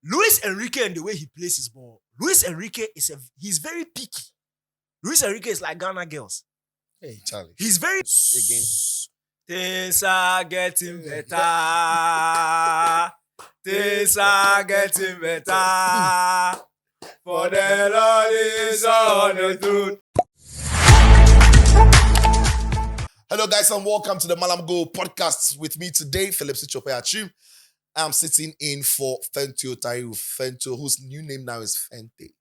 Luis Enrique and the way he plays his ball. Luis Enrique he's very picky. Luis Enrique is like Ghana girls. Hey, Charlie. He's very Again. Things are getting better. Things are getting better. For the Lord is on the throne. Hello, guys, and welcome to the Mallam Go podcast. With me today, Philip Sichope. I'm sitting in for Fentio Tairu. Fentio, whose new name now is Fente.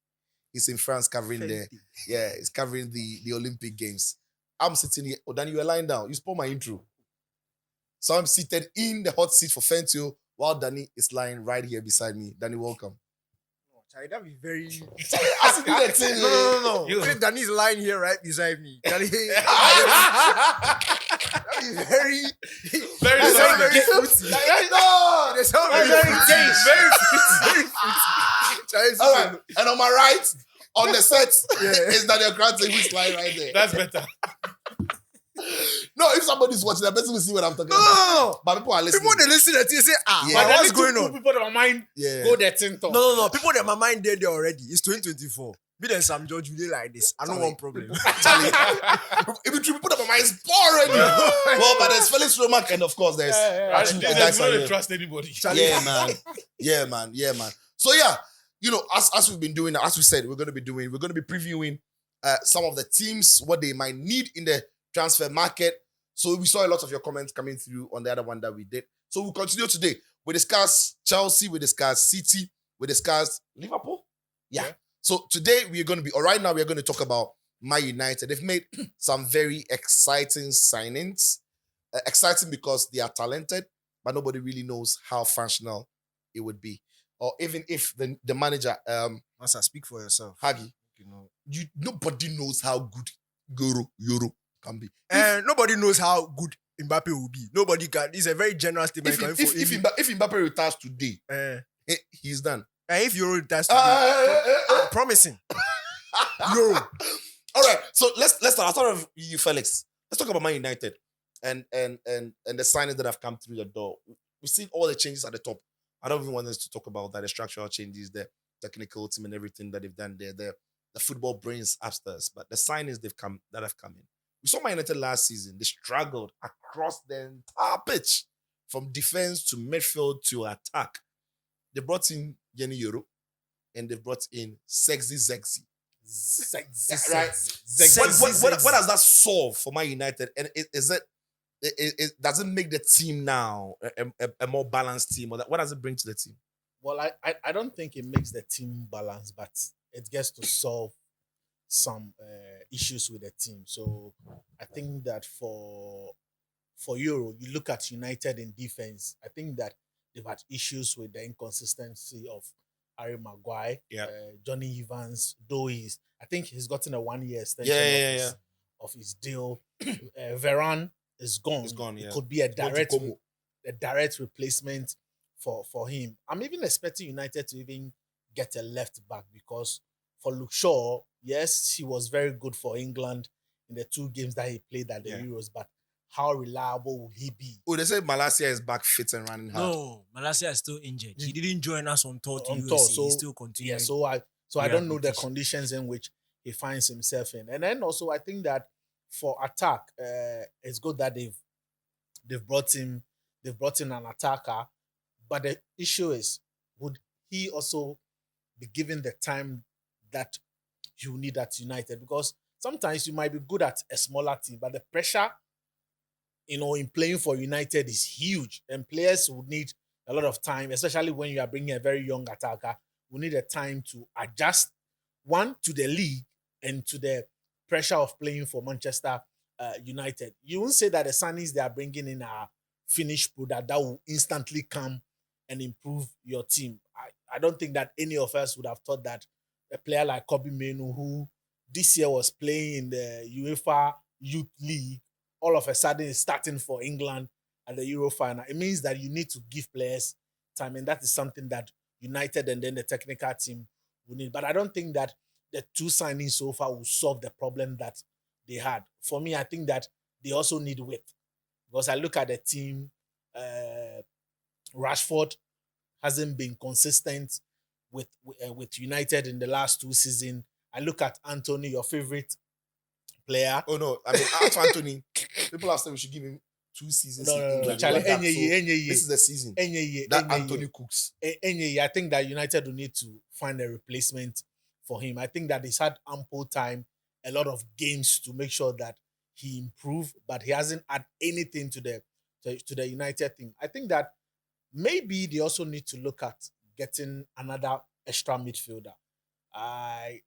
He's in France covering he's covering the Olympic Games. I'm sitting here. Oh, Danny, you were lying down. You spoiled my intro. So I'm seated in the hot seat for Fentio while Danny is lying right here beside me. Danny, welcome. Charlie, that'd be very... No. You think Danny's lying here right beside me. Charlie, that'd be very... Very fruity. No! They sound very intense. Very fruity. All right. And on my right, on the set, is Daniel Grantley, who's lying right there. That's better. No, if somebody's watching, that person will see what I'm talking about. No. But people are listening. People, they listen to it and say, Yeah. what's going on? People that mind go there tinto. No. People that my mind there already. It's 2024. Be there some George Judy like this. I don't want problem. Charlie, if you put up my mind, it's already. Well, but there's Felix Romack, and of course, there's There's no to trust anybody. Yeah, man. So as we've been doing, as we said, we're going to be previewing some of the teams, what they might need in the transfer market. So we saw a lot of your comments coming through on the other one that we did. So we'll continue today. We discuss Chelsea, we discuss City, we discuss Liverpool. Yeah. So today we're going to talk about Man United. They've made some very exciting signings. Exciting because they are talented, but nobody really knows how functional it would be. Or even if the manager, Masa, speak for yourself. Hagi, nobody knows how good Yoro can be. Nobody knows how good Mbappe will be. Nobody can. It's a very general statement. If Mbappe retires today, he's done. And if Yoro retires today, promising. Yoro. All right. So let's start. I'll start with you, Felix. Let's talk about Man United and the signings that have come through the door. We've seen all the changes at the top. I don't even want us to talk about that. The structural changes, the technical team, and everything that they've done there. The football brains upstairs, but the signings that have come in. We saw Man United last season. They struggled across the entire pitch, from defense to midfield to attack. They brought in Leny Yoro, and they brought in Zirkzee. Right? What does that solve for Man United? And does it make the team now a more balanced team? Or what does it bring to the team? Well, I don't think it makes the team balanced, but it gets to solve some issues with the team. So I think that for Euro, you look at United in defense, I think that they've had issues with the inconsistency of Harry Maguire, Johnny Evans, though I think he's gotten a 1-year extension of his deal. Varane is gone. It's gone, It could be a direct replacement for him. I'm even expecting United to even get a left back, because for Luke Shaw, yes, he was very good for England in the 2 games that he played at the Euros, but how reliable will he be? Oh, they say Malacia is back fit and running hard. No, Malacia is still injured. He didn't join us on tour to so he's still continuing. Yeah, so I don't know the conditions in which he finds himself in. And then also I think that for attack, it's good that they've brought in an attacker, but the issue is, would he also be given the time that you need at United? Because sometimes you might be good at a smaller team, but the pressure, in playing for United is huge, and players would need a lot of time, especially when you are bringing a very young attacker. We need a time to adjust, one, to the league and to the pressure of playing for Manchester United. You won't say that the signings they are bringing in are finished product that will instantly come and improve your team. I don't think that any of us would have thought that a player like Kobe Mainoo, who this year was playing in the UEFA Youth League, all of a sudden is starting for England at the Euro final. It means that you need to give players time, and that is something that United and then the technical team will need. But I don't think that the 2 signings so far will solve the problem that they had. For me, I think that they also need width, because I look at the team, Rashford hasn't been consistent with United in the last 2 seasons. I look at Anthony, your favorite player. Oh no, I mean, ask Anthony. People have said we should give him 2 seasons. No, in no, England. Charlie, He got that. Enye. This is the season Enye, that Anthony cooks. Enye, I think that United will need to find a replacement for him. I think that he's had ample time, a lot of games to make sure that he improved, but he hasn't had anything to the United team. I think that maybe they also need to look at getting another extra midfielder. I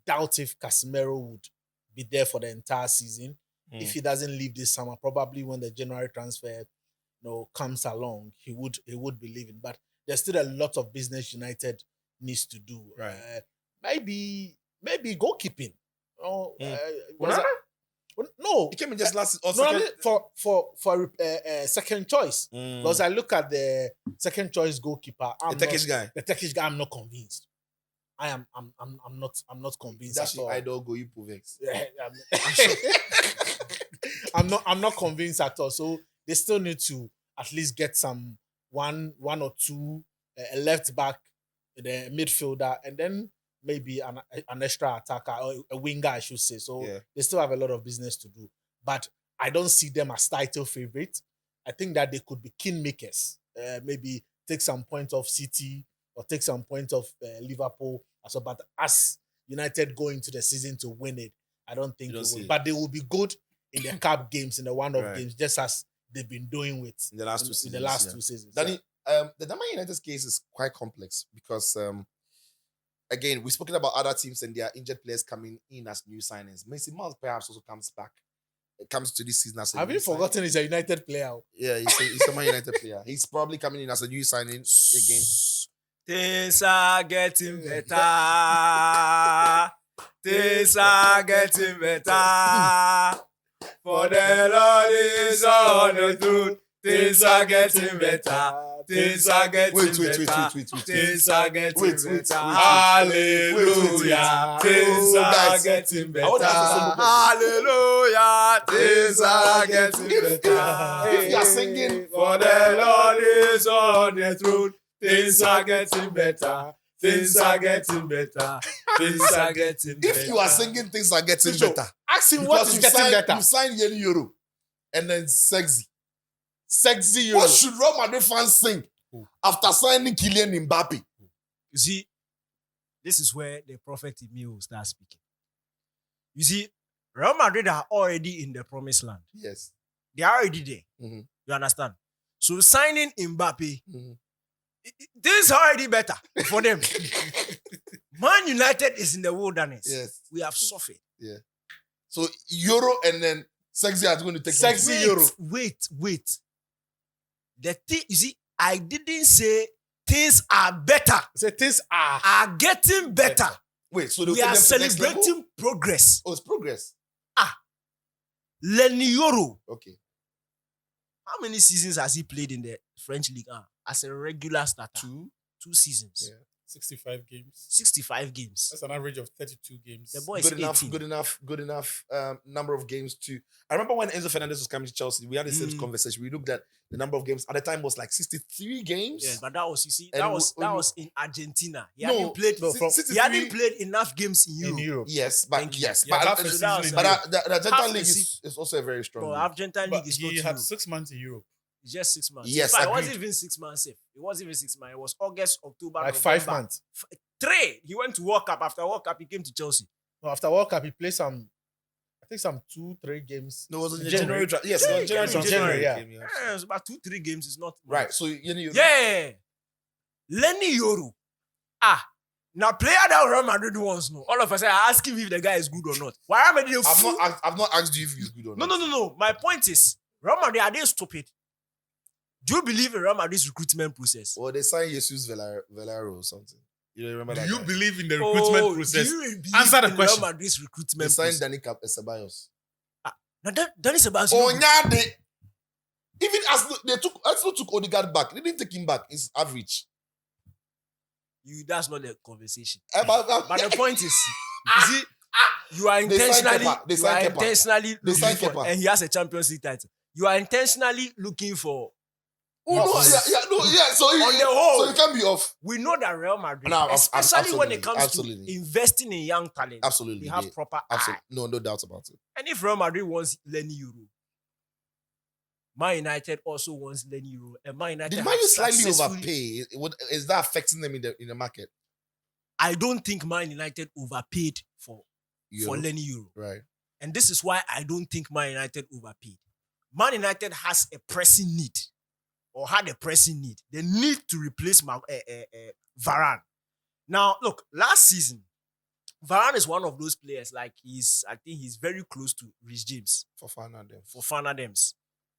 doubt if Casemiro would be there for the entire season. If he doesn't leave this summer, probably when the January transfer comes along, he would be leaving. But there's still a lot of business United needs to do. Right. Maybe goalkeeping. No, He came in just last. no, I mean, for second choice. Because I look at the second choice goalkeeper, the Turkish guy. The Turkish guy, I'm not convinced. I'm not convinced. That's at your all. idol, go you Povex. I'm not convinced at all. So they still need to at least get some one or two a left back, the midfielder, and then maybe an extra attacker or a winger, I should say. So they still have a lot of business to do. But I don't see them as title favorites. I think that they could be kingmakers. Maybe take some point off City or take some point off Liverpool. So, but as United go into the season to win it, I don't think they will. But they will be good in the cup games, in the one-off games, just as they've been doing with in the last 2 seasons. In the last 2 seasons. Danny, the Man United's case is quite complex because, again, we've spoken about other teams and their injured players coming in as new signings. Mason Mount perhaps also comes back. It comes to this season as a Have new you forgotten he's a United player? Yeah, he's a Man United player. He's probably coming in as a new signing again. Things are getting better. Things are getting better. For the Lord is on the throne. Things are getting better. Things are getting better. Things are getting better. Hallelujah. Things are getting better. Hallelujah. Things are getting better. If you are singing, for the Lord is on the throne. Things are getting better. Things are getting better. Things are getting better. If you are singing, things are getting better. Ask him what is getting better. You signed Leny Yoro and then Zirkzee. Zirkzee. What should Real Madrid fans sing after signing Kylian Mbappe? You see, this is where the prophet in me will start speaking. You see, Real Madrid are already in the promised land. Yes. They are already there. Mm-hmm. You understand? So signing Mbappe, this is already better for them. Man United is in the wilderness. Yes. We have suffered. Yeah. So Yoro and then Zirkzee are going to take Zirkzee Yoro. Wait. The thing, you see, I didn't say things are better. So things are getting better. Wait, so we are celebrating progress. Oh, it's progress. Leny Yoro. Okay. How many seasons has he played in the French League as a regular starter? 2 seasons. Yeah. 65 games. 65 games. That's an average of 32 games. The boy is 18. Good enough number of games too. I remember when Enzo Fernandez was coming to Chelsea, we had the same conversation. We looked at the number of games. At the time, was like 63 games. Yeah, but that was, you see, And that was in Argentina. He No, hadn't played no, from he hadn't played enough games in in Europe. Europe. Yes, but Thank you. yes, Yeah, but half a season in but Europe. the Argentine Half a league season. is also a very strong No, league. Argentine But league is not he had Europe. 6 months in Europe. It's just 6 months. Yes, In fact, it agreed. wasn't even 6 months safe. It wasn't even 6 months. It was August, October, Like November. 5 months. 3. He went to World Cup. After World Cup, he came to Chelsea. No, after World Cup, he played some 2-3 games. No, it was in January. January. Yes, it was January, yeah. game, Yeah, it's about 2-3 games. It's not much. Right. So you Yeah. Leny Yoro. Now player that Real Madrid wants, no. All of us, I ask him if the guy is good or not. Why am I I've not asked you if he's good or not. No. My point is, Real Madrid, are they stupid? Do you believe in Real Madrid's recruitment process? Or they signed Jesus Velaro or something. You don't remember that? Do you guy? believe in the recruitment process? Do you believe Answer the in question. Real Madrid's They recruitment signed process? Dani Ceballos. Now, Danny Sebastian. Onyade. Even Arsenal took Odegaard back. They didn't take him back. It's average. That's not the conversation. But But the point is, you see, you are They signed intentionally, Kepa. They signed Kepa. intentionally They looking signed for, Kepa. and he has a Champions League title. You are intentionally looking for So On the whole, so you can't be off. we know that Real Madrid, No, especially when it absolutely, comes absolutely. to investing in young talent, Absolutely, they have proper eye. No doubt about it. And if Real Madrid wants Leny Yoro, Man United also wants Leny Yoro, and Man United Did Man U slightly successfully overpay? Is that affecting them in the market? I don't think Man United overpaid for Leny Yoro. Right. And this is why I don't think Man United overpaid. Man United has a pressing need, or had a pressing need. They need to replace Varane. Now, look, last season, Varane is one of those players, like I think he's very close to Rhys James. For Fofana Dems.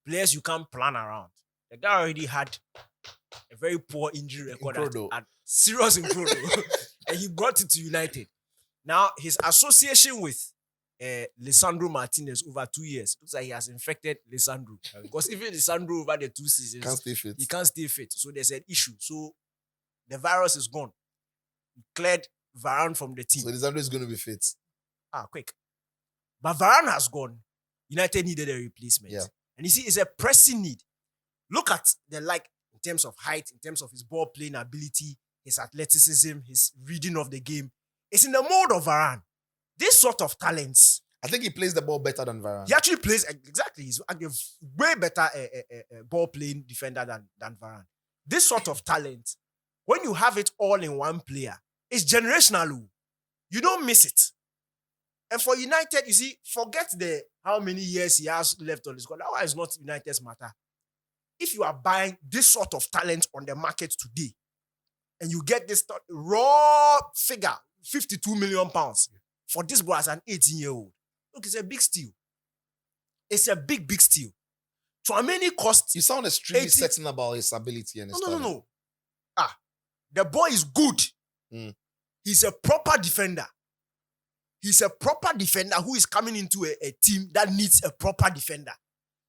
Players you can't plan around. The guy already had a very poor injury record at serious Incrodo. And he brought it to United. Now, his association with Lisandro Martinez over 2 years, looks like he has infected Lisandro. Because even Lisandro over the 2 seasons, he can't stay fit. So there's an issue. So the virus is gone. He cleared Varane from the team. So Lisandro is going to be fit. Quick. But Varane has gone. United needed a replacement. Yeah. And you see, it's a pressing need. Look at the in terms of height, in terms of his ball playing ability, his athleticism, his reading of the game. It's in the mode of Varane. This sort of talents. I think he plays the ball better than Varane. He actually plays, exactly. He's a way better ball playing defender than Varane. This sort of talent, when you have it all in one player, it's generational. You don't miss it. And for United, you see, forget how many years he has left on his squad. That one is not United's matter. If you are buying this sort of talent on the market today, and you get this raw figure, 52 million pounds, for this boy as an 18-year-old, look, it's a big steal. It's a big, big steal. So how many costs? You sound extremely certain about his ability and his talent. No. The boy is good. He's a proper defender. He's a proper defender who is coming into a team that needs a proper defender.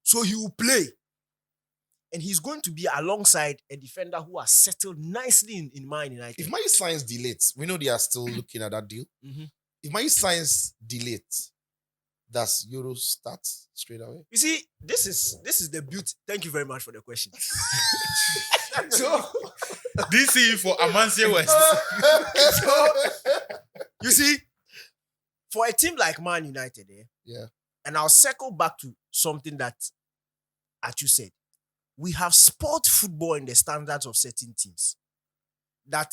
So he will play. And he's going to be alongside a defender who has settled nicely in Man United. If Man U signs delayed, we know they are still looking at that deal. Mm-hmm. If Man U signs delayed, does Yoro start straight away? You see, this is the beauty. Thank you very much for the question. So, DC for Amansia West. So, you see, for a team like Man United, yeah, and I'll circle back to something that Atu said. We have spoiled football in the standards of certain teams. That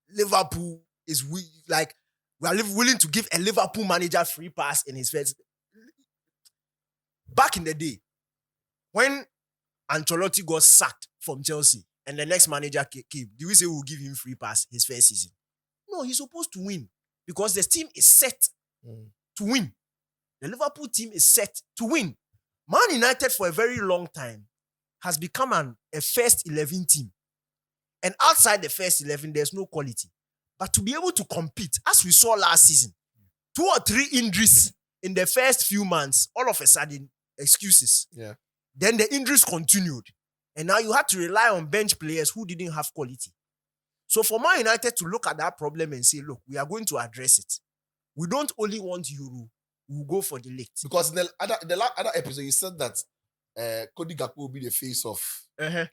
Liverpool is we are willing to give a Liverpool manager free pass in his first. Back in the day, when Ancelotti got sacked from Chelsea and the next manager came, do we say we'll give him free pass his first season? No, he's supposed to win because the team is set to win. The Liverpool team is set to win. Man United for a very long time has become a first 11 team. And outside the first 11, there's no quality. But to be able to compete, as we saw last season, 2 or 3 injuries in the first few months, all of a sudden, excuses. Yeah. Then the injuries continued. And now you had to rely on bench players who didn't have quality. So for Man United to look at that problem and say, look, we are going to address it. We don't only want Euro, we'll go for the late. Because in the other episode, you said that Cody Gakpo will be the face of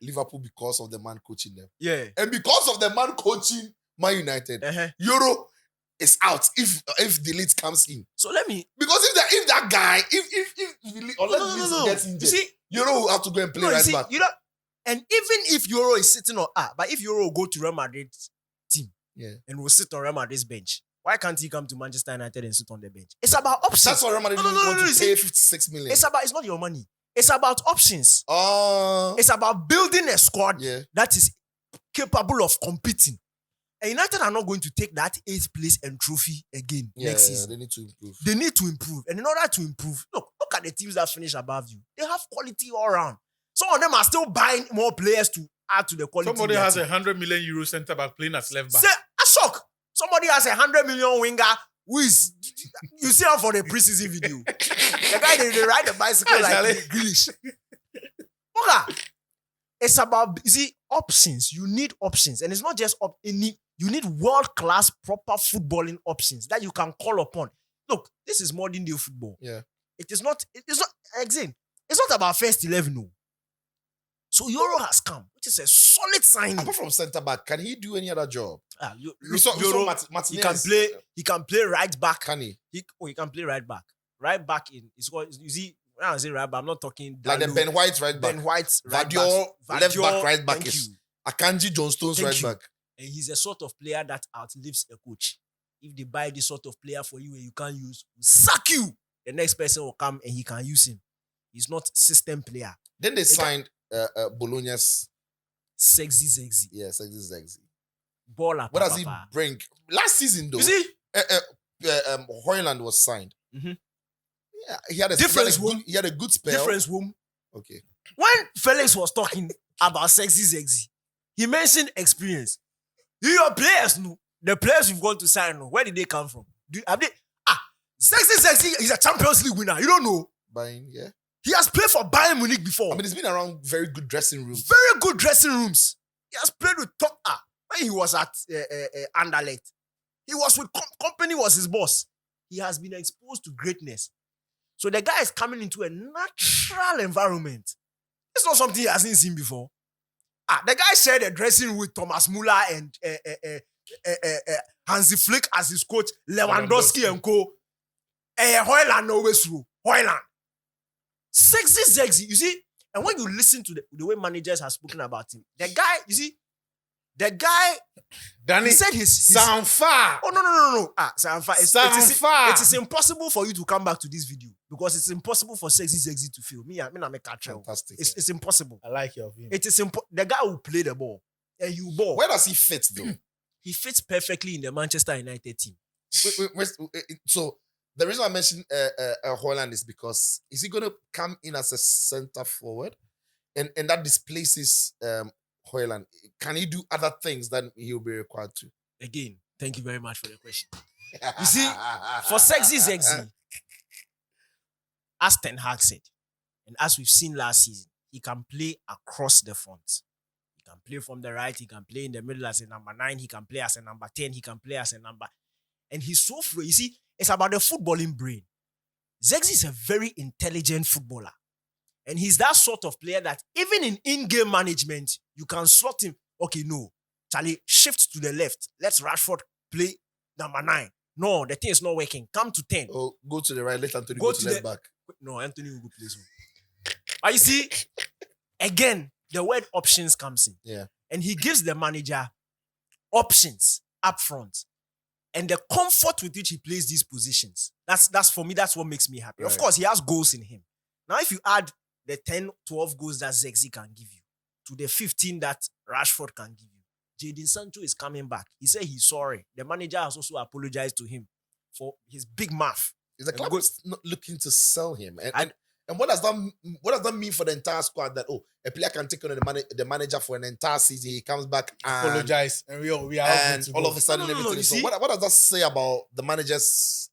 Liverpool because of the man coaching them. Yeah. And because of the man coaching Man United, Yoro is out if the lead comes in. So let me... Because if that guy, unless gets injured, you see, Yoro will have to go and play back. And even if Yoro is sitting on... but if Yoro will go to Real Madrid's team and will sit on Real Madrid's bench, why can't he come to Manchester United and sit on the bench? It's about options. That's why Real Madrid want to pay 56 million. It's not your money. It's about options. It's about building a squad that is capable of competing. And United are not going to take that 8th place and trophy again next season. They need to improve. They need to improve. And in order to improve, look at the teams that finish above you. They have quality all around. Some of them are still buying more players to add to the quality. Somebody has a 100 million euro centre back playing as left back. Say, Ashok. Somebody has a 100 million winger who is... You see him for the preseason video. The guy, they ride the bicycle like Grealish. Okay. It's about, you see, options. You need options. And it's not just you need world-class, proper footballing options that you can call upon. Look, this is modern day football. Yeah. It's not about first 11, no. So Yoro has come, which is a solid signing. Apart from centre back, can he do any other job? We saw Martinez. He can play right back. Can he? He can play right back. Right back in is what you see. When I say right back, I'm not talking like the Ben White right back. Ben White right Vadior, back. left back, right back. Thank Is you. Akanji John Stones right back. And he's a sort of player that outlives a coach. If they buy this sort of player for you and you can't use, sack you. The next person will come and he can use him. He's not system player. Then they signed Bologna's Zirkzee. Yeah, Zirkzee. Baller. What does he bring? Last season though, you see, Højlund was signed. Mm-hmm. Yeah, he had a good spell. Difference womb. Okay. When Felix was talking about Zirkzee, he mentioned experience. Your players, no, the players you've gone to sign, no, where did they come from? Zirkzee is a Champions League winner. You don't know. Yeah. He has played for Bayern Munich before. I mean, he's been around very good dressing rooms. Very good dressing rooms. He has played with top. When he was at Anderlecht, he was with company was his boss. He has been exposed to greatness. So the guy is coming into a natural environment. It's not something he hasn't seen before. The guy shared a dressing room with Thomas Muller and Hansi Flick as his coach, Lewandowski and co. Højlund always through. Højlund. Zirkzee, you see, and when you listen to the way managers have spoken about him, the guy, Danny, he said his Sanfa. Oh, no. Sanfa. Sanfa. It is impossible for you to come back to this video because it's impossible for Zirkzee to feel. Me, I'm a catcher. Fantastic. It's impossible. I like your view. It is the guy will play the ball and you ball. Where does he fit though? He fits perfectly in the Manchester United team. So the reason I mentioned Højlund is because is he going to come in as a centre forward, and that displaces Højlund? Can he do other things that he'll be required to? Again, thank you very much for the question. You see, for Zirkzee, as Ten Hag said, and as we've seen last season, he can play across the front. He can play from the right, he can play in the middle as a number 9, he can play as a number 10, he can play as a number. And he's so free. You see, it's about the footballing brain. Zirkzee is a very intelligent footballer. And he's that sort of player that even in in-game management, you can slot him. Okay, no. Charlie, shift to the left. Let's Rashford play number 9. No, the thing is not working. Come to 10. Oh, go to the right. Let Anthony go to left back. No, Anthony will go play so. But you see, again, the word options comes in. Yeah. And he gives the manager options up front. And the comfort with which he plays these positions. That's for me, that's what makes me happy. Right. Of course, he has goals in him. Now, if you add the 10, 12 goals that Zirkzee can give you to the 15 that Rashford can give you, Jadon Sancho is coming back. He said he's sorry. The manager has also apologized to him for his big mouth. Is the club not looking to sell him? And what does that mean for the entire squad? That a player can take on the manager for an entire season, he comes back and apologize, and we are and all of a sudden everything. So what does that say about the manager's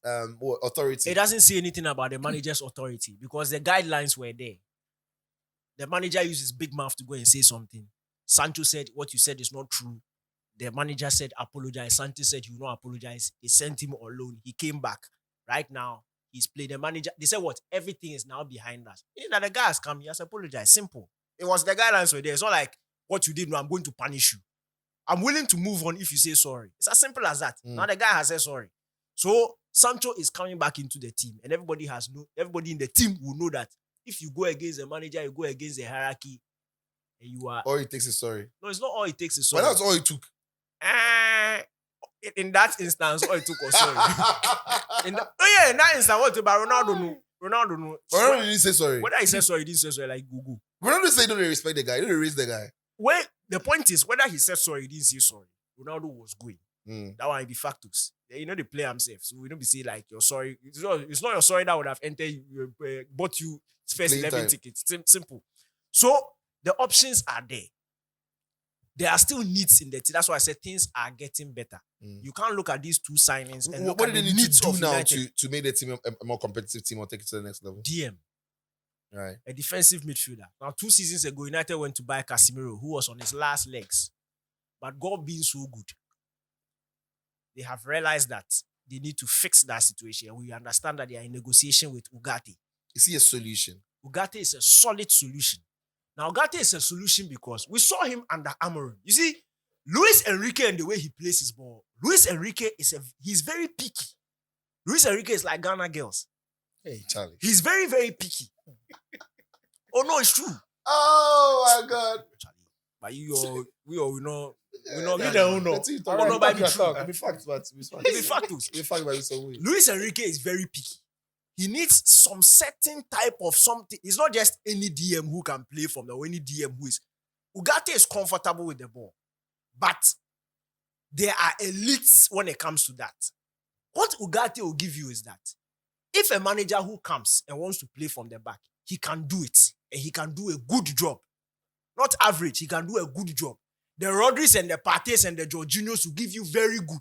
authority? It doesn't say anything about the manager's authority because the guidelines were there. The manager uses big mouth to go and say something. Sancho said what you said is not true. The manager said apologize. Sancho said he will not apologize. They sent him on loan. He came back. Right now, he's played. The manager, they said what? Everything is now behind us. That the guy has come, he has apologized. Simple. It was the guidelines were there. It's not like what you did, no, I'm going to punish you. I'm willing to move on if you say sorry. It's as simple as that. Now the guy has said sorry. So Sancho is coming back into the team, and everybody in the team will know that if you go against the manager, you go against the hierarchy, and you are. All it takes is sorry. No, it's not all it takes is sorry. But that's all it took. In that instance, all it took was sorry. in that instance, what about Ronaldo? No. Ronaldo, no. Ronaldo didn't say sorry. Whether he said sorry, he didn't say sorry, like Google. Ronaldo said don't respect the guy. Don't raise the guy. Well, the point is, whether he said sorry, he didn't say sorry. Ronaldo was going. That one be factus. They play himself. So we don't be saying like you're sorry. It's not your sorry that would have entered, bought you first 11 tickets. Simple. So the options are there. There are still needs in the team. That's why I said things are getting better. You can't look at these two signings and look what at do the they need needs to do of now United. to make the team a more competitive team or take it to the next level? DM. Right. A defensive midfielder. Now, 2 seasons ago, United went to buy Casemiro, who was on his last legs. But God being so good, they have realized that they need to fix that situation. We understand that they are in negotiation with Ugarte. Is he a solution? Ugarte is a solid solution. Now, Ugarte is a solution because we saw him under Amorim. You see, Luis Enrique and the way he plays his ball, Luis Enrique he's very picky. Luis Enrique is like Ghana girls. Hey, Charlie. He's very, very picky. Oh no, it's true. Oh my God. Charlie, but we know. You don't know. No, but it's true. Be facts, but Be factus. Be fact, but it's a way. Luis Enrique is very picky. He needs some certain type of something. It's not just any DM who can play from or any DM who is. Ugarte is comfortable with the ball, but there are elites when it comes to that. What Ugarte will give you is that if a manager who comes and wants to play from the back, he can do it and he can do a good job. Not average, he can do a good job. The Rodris and the Partey's and the Jorginhos will give you very good.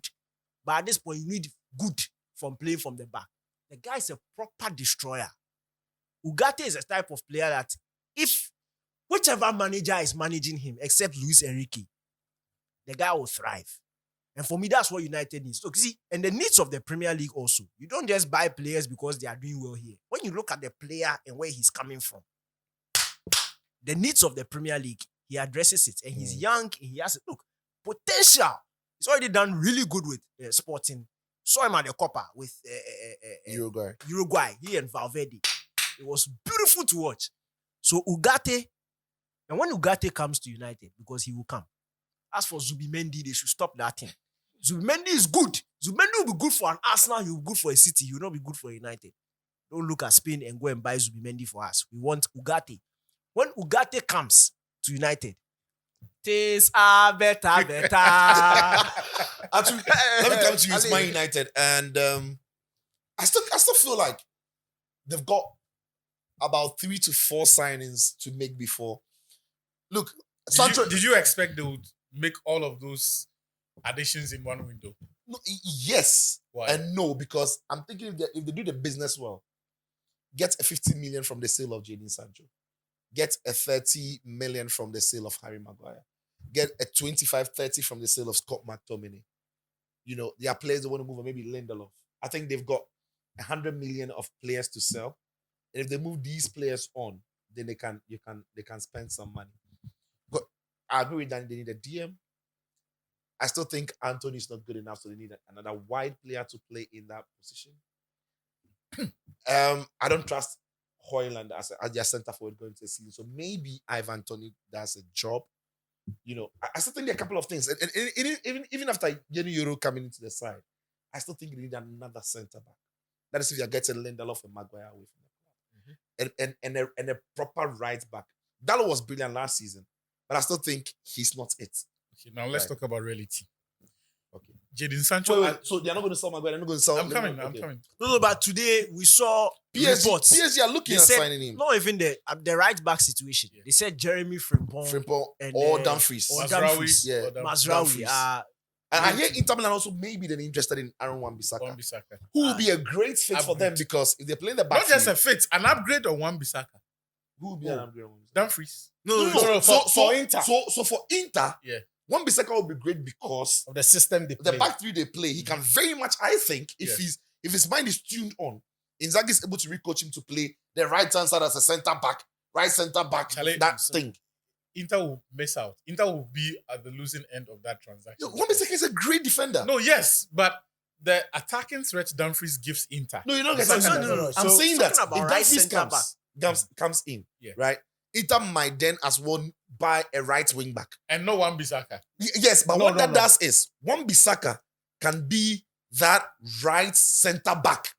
But at this point, you need good from playing from the back. The guy is a proper destroyer. Ugarte is a type of player that if whichever manager is managing him, except Luis Enrique, the guy will thrive. And for me, that's what United needs. So, see, and the needs of the Premier League also. You don't just buy players because they are doing well here. When you look at the player and where he's coming from, the needs of the Premier League, he addresses it. And he's young, and he has, potential. He's already done really good with Sporting. Saw him at the Copa with Uruguay. He and Valverde. It was beautiful to watch. So Ugarte, and when Ugarte comes to United, because he will come. As for Zubimendi, they should stop that thing. Zubimendi is good. Zubimendi will be good for an Arsenal. He will be good for a City. He will not be good for United. Don't look at Spain and go and buy Zubimendi for us. We want Ugarte. When Ugarte comes to United, things are better. Actually, let me come to you. It's Man United, and I still feel like they've got about 3 to 4 signings to make before. Look, Sancho. Did you expect they would make all of those additions in one window? No, yes. Why? And no, because I'm thinking if they do the business well, get a 50 million from the sale of Jadon Sancho, get a 30 million from the sale of Harry Maguire, get a 25-30 from the sale of Scott McTominay. You know, there are players that want to move, or maybe Lindelof. I think they've got 100 million of players to sell. And if they move these players on, then they can spend some money. But I agree with that. They need a DM. I still think Anthony is not good enough, so they need another wide player to play in that position. I don't trust Højlund as their centre forward going to the season. So maybe Ivan Toney does a job. You know, I still think there are a couple of things. And even after Leny Yoro coming into the side, I still think you need another centre back. That is if you're getting Lindelof and Maguire away from the club. And a proper right back. Dallo was brilliant last season, but I still think he's not it. Okay, now let's talk about reality. Okay. Jadon Sancho. Wait, so they're not going to sell Maguire, they're not going to sell I'm coming. No, but today we saw reports. PSG are looking They at said, signing him. not even the right back situation. Yeah. They said Jeremy Frimpong and or Dumfries. or Mazraoui. Dumfries. Yeah. Mazraoui. Dumfries. And I hear Inter Milan also maybe they're interested in Aaron Wan-Bissaka, who will be a great fit for them because if they're playing the back not just a fit, an upgrade on Wan-Bissaka. who will be an upgrade on Wan-Bissaka? Dumfries. No, for Inter. So for Inter, Yeah. Wan-Bissaka will be great because Of the system they play. the back three they play, he can very much, I think, if his mind is tuned on, Inzaghi is able to recoach him to play the right hand side as a centre back, right centre back, Charlie, that thing. Inter will miss out. Inter will be at the losing end of that transaction. Wan-Bissaka is a great defender. No, yes, but the attacking threat Dumfries gives Inter. No, you don't get No, that. no. I'm So, saying that talking about if right Dumfries centre comes in, Yeah. right? Inter might then as well buy a right wing back. And no Wan-Bissaka. Yes, but what that does is Wan-Bissaka can be that right centre back.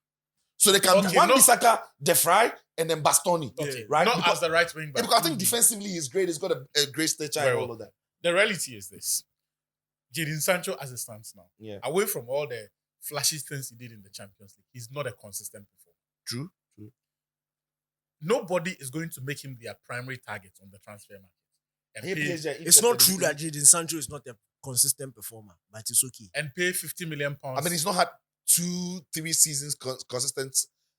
So they can be Okay, Wan-Bissaka, De Vrij, and then Bastoni. Okay, Right? not Because- as the right wing back. Because I think defensively he's great. He's got a great stature and Very all well. of that. The reality is this. Jadon Sancho as it stands now, Yeah. away from all the flashy things he did in the Champions League, he's not a consistent performer. True. Nobody is going to make him their primary target on the transfer market. And Hey, pay, PSG are It's not interested true in- that Jadon Sancho is not a consistent performer, but it's okay. and pay 50 million pounds. I mean, he's not had 2-3 seasons consistent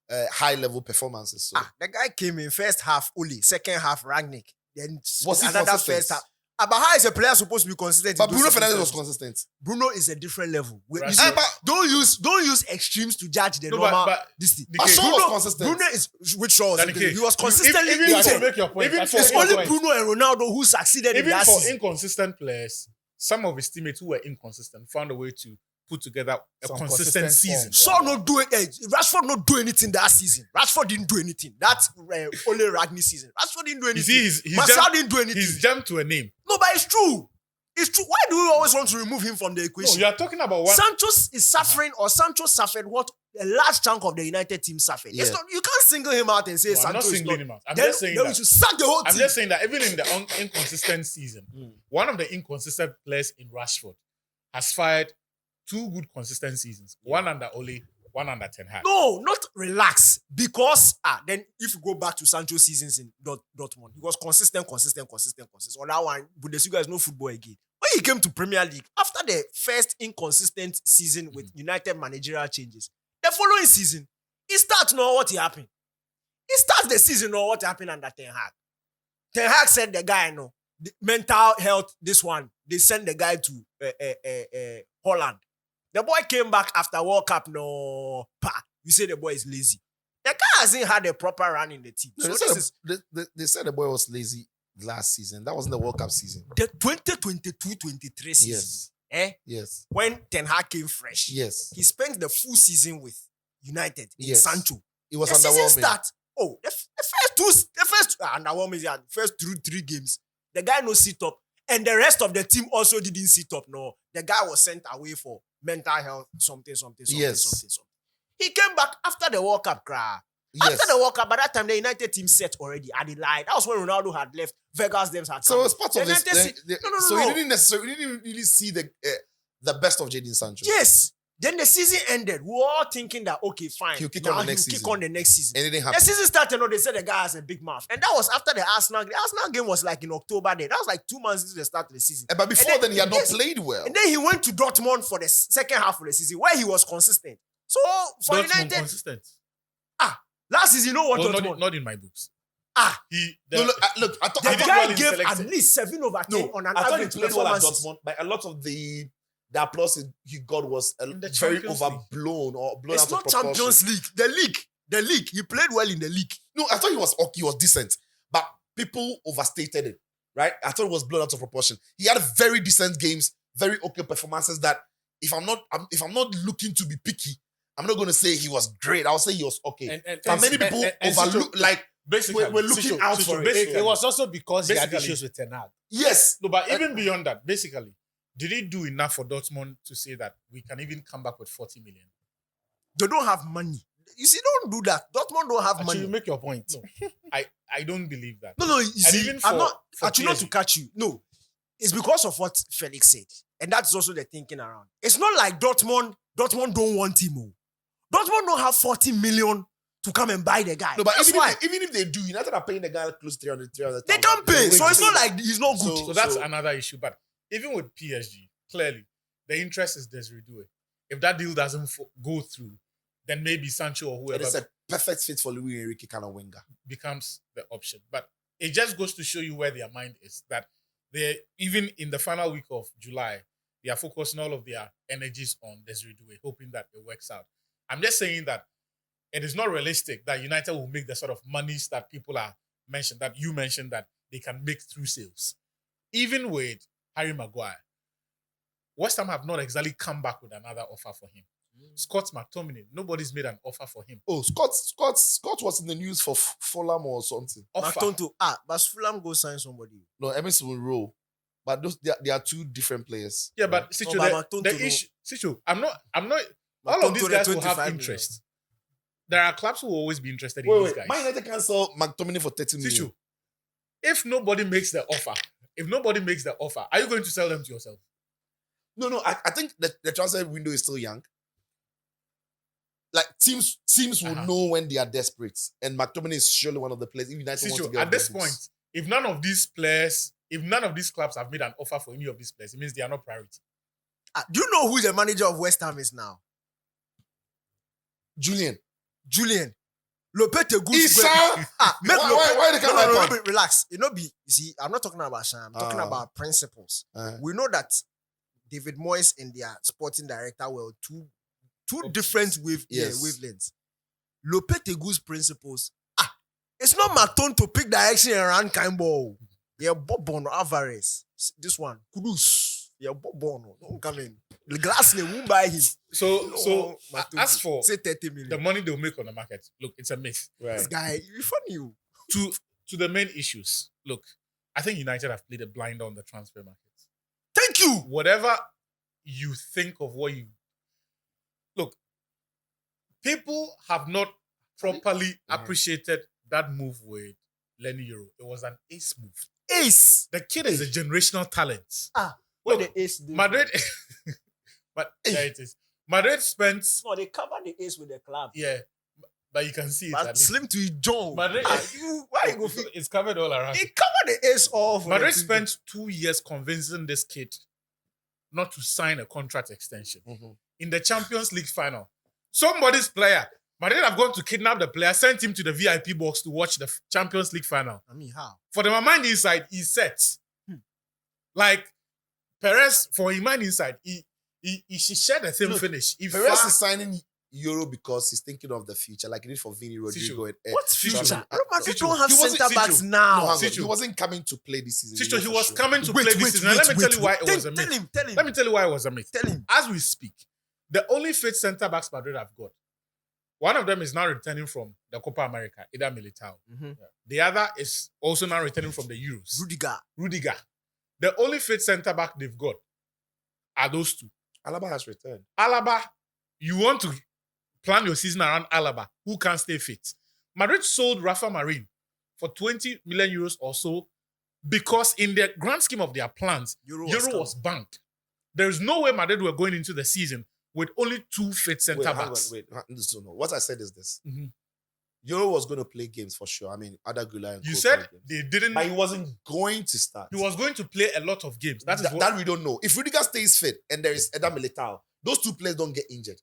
high level performances. So The guy came in first half Oli, second half Ragnick, then Was he another consistent? first half. Abaha is a player supposed to be consistent. But Bruno Fernandes was consistent. Bruno is a different level. Right. Don't use extremes to judge the No, normal. but This thing. But Shaw was consistent. Bruno is which Shaw was Danny K, he was you- consistently even injured. to make your point, Even actually for It's make your only point. Bruno and Ronaldo who succeeded in Even that for season. inconsistent players, some of his teammates who were inconsistent found a way to put together a Some consistent consistent season. form. Shaw not do it. Rashford not do anything that season. Rashford didn't do anything. That's only Ragni season. Rashford didn't do You anything. see, Martial didn't do anything. he's jumped to a name. No, but it's true. It's true. Why do we always want to remove him from the No, equation? you are talking about one. Sancho is suffering, or Sancho suffered what a large chunk of the United team suffered. Yeah. It's not, you can't single him out and say No, I'm Sancho not is singling not. him out. I'm Then, just saying then we that. should sack the whole I'm team. just saying that even in the inconsistent season, one of the inconsistent players in Rashford has fired 2 good consistent seasons. One under Ole, one under Ten Hag. No, not relax. Because then if you go back to Sancho's seasons in Dortmund, he was consistent. On that one, Bundesliga is no football again. When he came to Premier League, after the first inconsistent season with United managerial changes, the following season, he starts know what happened. He starts the season know what happened under Ten Hag. Ten Hag said the guy, no, the mental health, this one, they sent the guy to Holland. The boy came back after World Cup, no, you say the boy is lazy. The guy hasn't had a proper run in the team. No, So they said the boy was lazy last season. That wasn't the World Cup season. the 2022-23 season, Yes. Yes. when Ten Hag came fresh, Yes. he spent the full season with United in Yes. Sancho. It was The season underwhelming. start. Oh, the first underwhelming, yeah, first 3 games, the guy no sit up, and the rest of the team also didn't sit up. No, the guy was sent away for mental health, something. Yes. He came back after the World Cup, cry. Yes. After the World Cup, by that time the United team set already at the line. That was when Ronaldo had left. Vegas them had So come. it's part The of this. United no. So you didn't really see the best of Jadon Sancho. Yes. Then the season ended. We were all thinking that okay, fine. He'll kick now on the next he'll kick season. on the next season. And it didn't The happen. season started, they said the guy has a big mouth. And that was after the Arsenal. The Arsenal game was like in October. That was like 2 months into the start of the season. But before And then, he had not yes. played well. And then he went to Dortmund for the second half of the season where he was consistent. So for Dortmund United, consistent. last season, you know what Well, Dortmund? not in my books. The Look, I thought guy did well in gave selected. at least 7 over 10 no, on an I thought he average played well at performance. Dortmund, but a lot of the applause he got was In the very Champions overblown or blown It's out not of proportion. Champions League. The league. He played well in the league. No, I thought he was okay, he was decent, but people overstated it, right? I thought it was blown out of proportion. He had very decent games, very okay performances. That if I'm not looking to be picky, I'm not going to say he was great. I'll say he was okay. But many people overlook, like basically, we're looking out for it. It was also because he had Basically. issues with Ten Hag. yes, No, but even beyond that, basically, did he do enough for Dortmund to say that we can even come back with 40 million? They don't have money. You see, don't do that. Dortmund don't have Actually, money. you make your point. No. I don't believe that. No, you see, even I'm for- not for actually not PSG. to catch you. No, it's because of what Felix said, and that's also the thinking around. It's not like Dortmund don't want him. Oh. Dortmund don't have 40 million to come and buy the guy. no, but That's even why if they do, United are paying the guy close to 300. they can pay. So it's not like he's not good. So that's another issue. But even with PSG, clearly, the interest is Desiree Doué. If that deal doesn't go through, then maybe Sancho or It whoever is a perfect fit for Luis Enrique kind of winger. becomes the option. But it just goes to show you where their mind is. That they even in the final week of July, they are focusing all of their energies on Desiree Doué, hoping that it works out. I'm just saying that it is not realistic that United will make the sort of monies that people are mentioned, that you mentioned that they can make through sales. Even with Harry Maguire, West Ham have not exactly come back with another offer for him. Scott McTominay, nobody's made an offer for him. Oh, Scott was in the news for Fulham or something. Offer. Matonto, but Fulham go sign somebody. No, Emerson will roll. But those they are 2 different players. Yeah, but Sicho, but the Matonto issue, Sicho, I'm not. All of these Matonto, guys the will have 25 interest. There are clubs who will always be interested in Wait, these wait. guys. Man United can sell McTominay for 30 million. Sicho, if nobody makes the offer, are you going to sell them to yourself? No, I think the transfer window is still young. Like teams will know when they are desperate, and McTominay is surely one of the players. If United wants to Sicho, get at off this their books. point, if none of these clubs have made an offer for any of these players, it means they are not priority. Do you know who the manager of West Ham is now? Julian, Lopetegui. Isa. Make Why they can't hype am? relax. You see, I'm not talking about Sham. I'm talking about principles. We know that David Moyes and their sporting director were two different wavelengths. Lopetegui's principles. It's not my turn to pick direction around kind ball. Yeah, Bobono Alvarez. This one, Kudus. Yeah, Bobono. Don't come in. The glass they won't buy him. So as for say 30 million. the money they'll make on the market, look, it's a myth. Right. This guy, you funny. To the main issues, look, I think United have played a blinder on the transfer market. Thank you. Whatever you think of look, people have not properly appreciated that move with Leny Yoro. It was an ace move. Ace. The kid is a generational talent. What Look, the ace do? Madrid, but there it is. Madrid spent, No, they cover the ace with the club. yeah, but you can see it. But at least. slim to his jaw. Madrid, Why you go? it's covered all around. He covered the ace off. Madrid spent 2 years convincing this kid not to sign a contract extension. In the Champions League final, somebody's player, Madrid have gone to kidnap the player, sent him to the VIP box to watch the Champions League final. I mean, how? For the mind inside, he's set. Like Perez, for his mind inside, he should share the same finish. If Perez is signing Euro because he's thinking of the future, like he did for Vini, Rodrigo, and What's future? Chicho. Madrid Chicho. don't have He wasn't- centre backs Chicho. now. No, hang on. Chicho. He wasn't coming to play this season. Chicho, he for was sure. coming to play this season. And let me tell you why it was a myth. Tell him. Let me tell you why it was a myth. Tell him. As we speak, the only fit centre backs Madrid have got, one of them is now returning from the Copa America, Ida Militao. The other is also now returning from the Euros. Rudiger. The only fit centre back they've got are those two. Alaba has returned. Alaba, you want to plan your season around Alaba, who can't stay fit. Madrid sold Rafa Marin for 20 million euros or so because in the grand scheme of their plans, Euro was banked. There's no way Madrid were going into the season with only 2 fit centre backs. No. What I said is this. Euro was going to play games for sure. I mean, Ada Gula and You Co said played games. they didn't. But he wasn't going to start. He was going to play a lot of games. That we don't know. If Rudiger stays fit and there is Eda Militao, those two players don't get injured.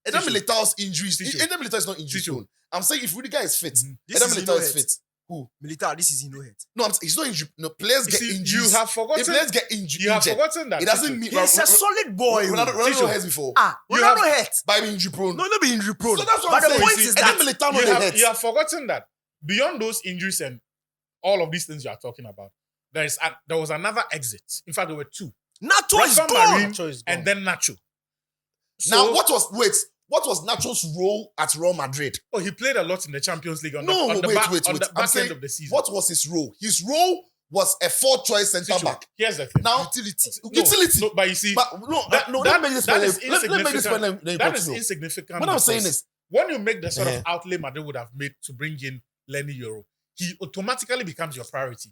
Eda Militao's injuries. Eda Militao is not injury prone. I'm saying if Rudiger is fit, Eda Militao is fit. Who? Militao, this is no head. No, he's not injured. No, players get injured. You have forgotten. If players get injured, You have forgotten that. it doesn't mean He's a solid boy. Ronaldo has before. Ronaldo hurt. By being injury prone. No, not be injury prone. So that's what But I'm the saying. point is that Eda Militao not hurt. You have forgotten that beyond those injuries and all of these things you are talking about, there was another exit. In fact, there were 2. Nacho is Rafa gone. Marin and then Nacho. Now, what was Nacho's role at Real Madrid? Oh, he played a lot in the Champions League on No, the wait. back end of the season. What was his role? His role was a 4-choice centre Chicho, back. here's the thing. Now, utility. No, but you see, Let me make this point. that is insignificant. What I'm saying is, when you make the sort of outlay Madrid would have made to bring in Leny Yoro, he automatically becomes your priority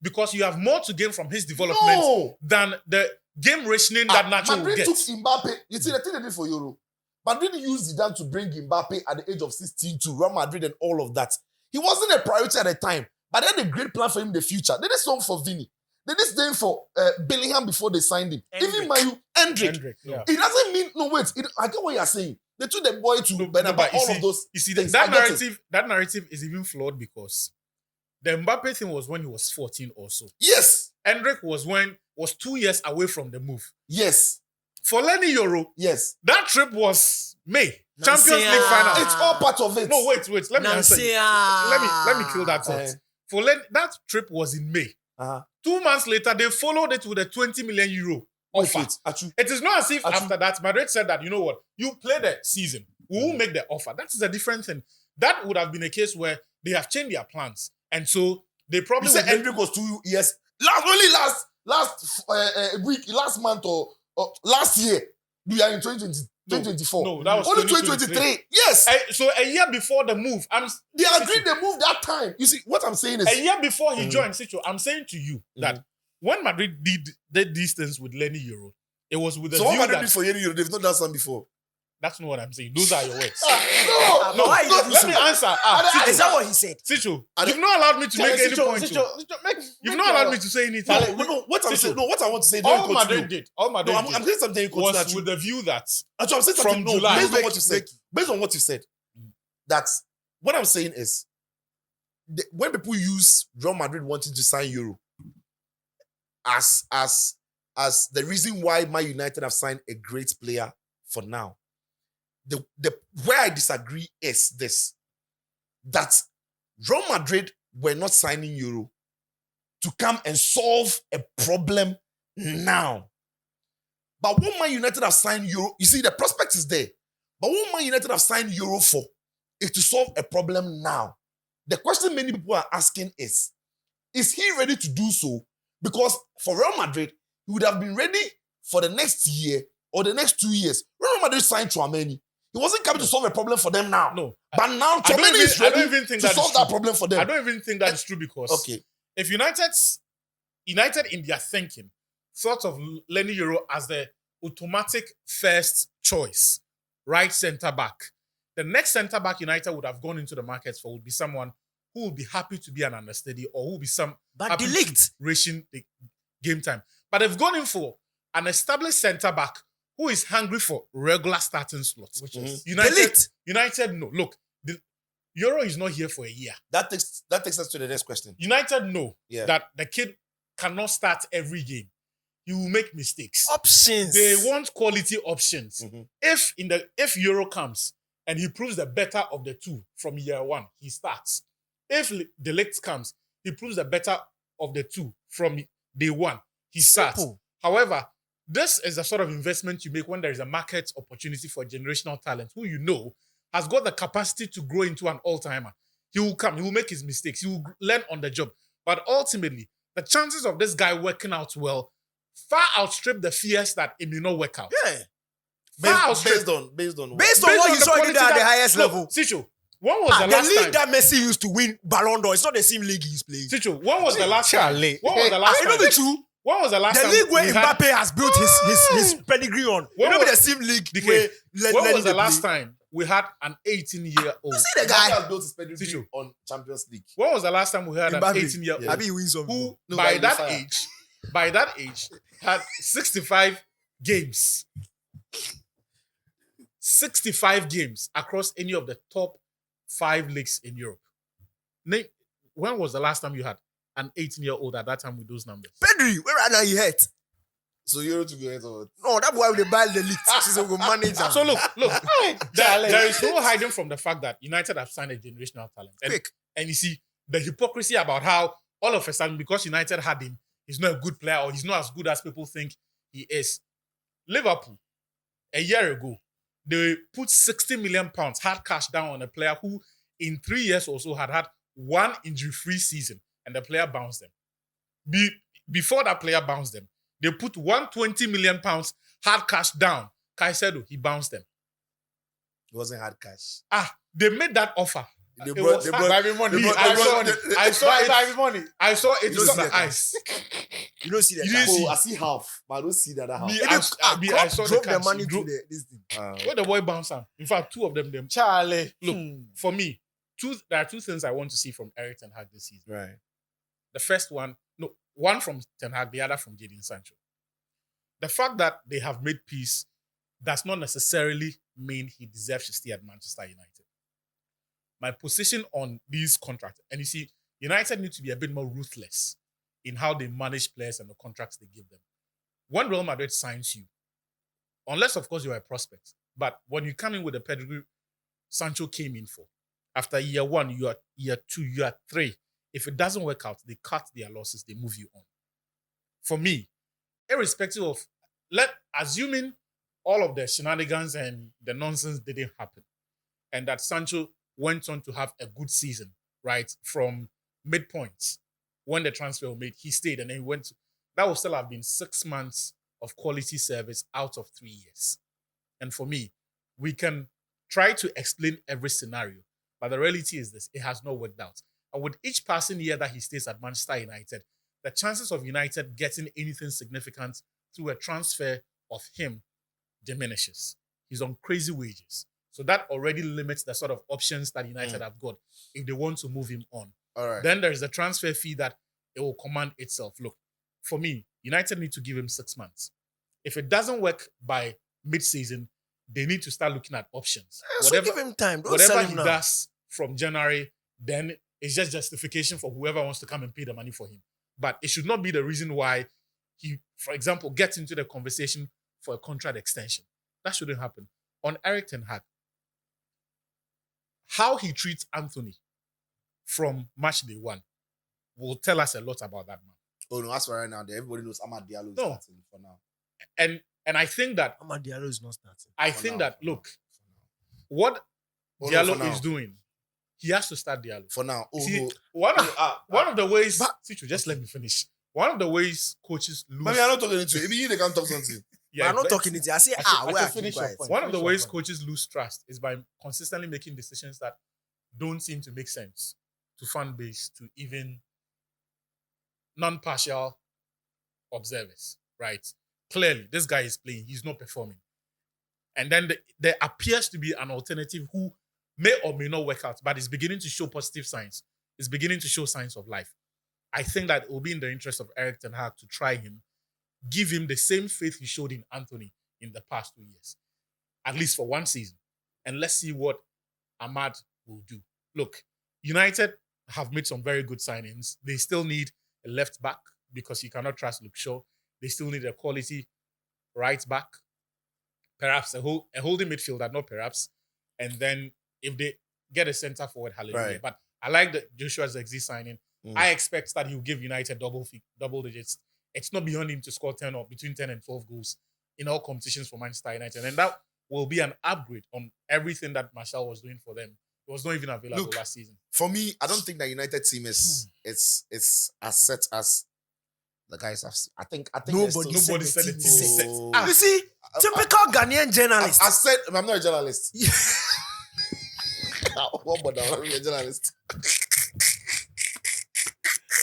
because you have more to gain from his development than the game rationing that Nacho will Madrid get. took Mbappe. You see, the thing they did for Euro, Madrid used Zidane to bring Mbappe at the age of 16 to Real Madrid and all of that. He wasn't a priority at the time, but they had a great plan for him in the future. They did something for Vini. They did something for Bellingham before they signed him. Even Hendrick. Yeah. It doesn't mean, I get what you're saying. They took the boy to all of those. You see, things. that narrative is even flawed because the Mbappe thing was when he was 14 or so. Yes. Hendrick was 2 years away from the move. Yes. For Leny Yoro, yes, that trip was May. Champions League final. It's all part of it. No, wait. Let me answer you. Let me kill that thought. For that trip was in May. 2 months later, they followed it with a 20 million euro offer. It is not as if after that, Madrid said that, you know what, you play the season. We will make the offer. That is a different thing. That would have been a case where they have changed their plans. And so they probably... You said Hendrick was 2 years. Last month or last year. We are in 2024. No, that was only 2023. Yes. So a year before the move, they agreed they moved that time. You see, what I'm saying is... A year before he joined Chicho, I'm saying to you that when Madrid did these things with Leny Yoro, it was with the view what Madrid that... did for Leny Yoro, they've not done something before. That's not what I'm saying. Those are your words. No. Let me answer. Is that what he said? Chicho, you've not allowed me to make any point. You've not allowed me to say anything. What I want to say. All Madrid did. I'm saying something was with the view that I'm saying from July. Based on what you said, that what I'm saying is, when people use Real Madrid wanting to sign Yoro as the reason why Man United have signed a great player for now, the where I disagree is this: that Real Madrid were not signing Yoro to come and solve a problem now. But what Man United have signed Yoro, you see, the prospect is there. But what Man United have signed Yoro for is to solve a problem now. The question many people are asking is he ready to do so? Because for Real Madrid, he would have been ready for the next year or the next 2 years. Real Madrid signed Tchouaméni. He wasn't coming to solve a problem for them now. No. But now Tchouaméni is ready to solve that problem for them. I don't even think that is true because if United in their thinking thought of Leny Yoro as the automatic first choice, right centre back, the next centre back United would have gone into the market for would be someone who will be happy to be an understudy or who will be happy to ration the game time. But they've gone in for an established centre back who is hungry for regular starting slots. Which is United, no. Look, Yoro is not here for a year. That takes us to the next question. United know that the kid cannot start every game. He will make mistakes. Options. They want quality options. If Yoro comes and he proves the better of the two from year one, he starts. If De Ligt comes, he proves the better of the two from day one, he starts. Simple. However, this is the sort of investment you make when there is a market opportunity for generational talent who you know has got the capacity to grow into an all-timer. He will come, he will make his mistakes, he will learn on the job. But ultimately, the chances of this guy working out well far outstrip the fears that it may not work out. Yeah. Based on what you saw him at the highest level. Sicho, when was the last league time that Messi used to win Ballon d'Or? It's not the same league he's playing. Sicho, when was the last time? When was the last time? It not be true. When was the last The time? league where Mbappe has built his pedigree on. It not be the same league. When was the last time we had an 18-year-old? You see the guy has built his pedigree on Champions League. When was the last time we had an 18-year-old who by that age had 65 games? 65 games across any of the top 5 leagues in Europe. When was the last time you had an 18-year-old at that time with those numbers? Pedri, where are now he hurt? So Yoro to go ahead or No, that's why they buy the league. She's a good manager. So look, there is no hiding from the fact that United have signed a generational talent. And you see the hypocrisy about how all of a sudden, because United had him, he's not a good player or he's not as good as people think he is. Liverpool, a year ago, they put 60 million pounds hard cash down on a player who in 3 years or so had one injury-free season and the player bounced them. Before that player bounced them, they put 120 million pounds hard cash down. Caicedo, he bounced them. it wasn't hard cash. They made that offer. They brought money. I saw it on the ice. You don't see that. You didn't see. I see half, but I don't see the other half. I saw drop the the cash. money to this thing. Where the boy bounced him. In fact, 2 of them. Charlie. Look, for me, there are 2 things I want to see from Eric Ten Hag this season. Right. The first one from Ten Hag, the other from Jadon Sancho. The fact that they have made peace does not necessarily mean he deserves to stay at Manchester United. My position on these contracts, and you see, United need to be a bit more ruthless in how they manage players and the contracts they give them. When Real Madrid signs you, unless, of course, you're a prospect, but when you come in with the pedigree Sancho came in for, after year 1, year 2, year 3, if it doesn't work out, they cut their losses, they move you on. For me, irrespective of, assuming all of the shenanigans and the nonsense didn't happen, and that Sancho went on to have a good season, right? From midpoints, when the transfer was made, he stayed and then he went. That would still have been 6 months of quality service out of 3 years. And for me, we can try to explain every scenario, but the reality is this: it has not worked out. And with each passing year that he stays at Manchester United, the chances of United getting anything significant through a transfer of him diminishes. He's on crazy wages. So that already limits the sort of options that United have got if they want to move him on. All right. Then there's the transfer fee that it will command itself. Look, for me, United need to give him 6 months. If it doesn't work by mid-season, they need to start looking at options. So give him time. Don't sell Whatever him he now. does from January, then it's just justification for whoever wants to come and pay the money for him. But it should not be the reason why he, for example, gets into the conversation for a contract extension. That shouldn't happen. On Erik ten Hag, how he treats Anthony from match day one will tell us a lot about that man. Oh no, that's right now. Everybody knows Amad Diallo is No. starting for now. And I think that Amad Diallo is not starting. I For think now, that for now. look, what Oh, no, for Diallo now. is doing, he has to start Diallo. For now. Oh See, no. one of the ways, but- Sichu, just let me finish. One of the ways coaches lose. Maybe I'm not talking into it. Maybe they can't talk something. But I'm not talking it. I say, I where can are you finish your guys? point. One of the Finish your ways point. coaches lose trust is by consistently making decisions that don't seem to make sense to fan base, to even non-partial observers, right? Clearly, this guy is playing. He's not performing. And then there appears to be an alternative who may or may not work out, but is beginning to show positive signs. It's beginning to show signs of life. I think that it will be in the interest of Erik ten Hag to try him, give him the same faith he showed in Anthony in the past 2 years, at least for one season. And let's see what Ahmad will do. Look, United have made some very good signings. They still need a left back because you cannot trust Luke Shaw. They still need a quality right back, perhaps a holding midfielder, not perhaps. And then if they get a centre forward, hallelujah. Right. But I like the Joshua Zirkzee signing. Mm. I expect that he will give United double digits. It's not beyond him to score 10 or between 10 and 12 goals in all competitions for Manchester United. And that will be an upgrade on everything that Martial was doing for them. It was not even available Look, last season. For me, I don't think the United team is it's as set as the guys have. I think Nobody Nobody said said the the team team is is set. set. You see, typical Ghanaian journalist. I said I'm not a journalist. What about that? I'm a journalist.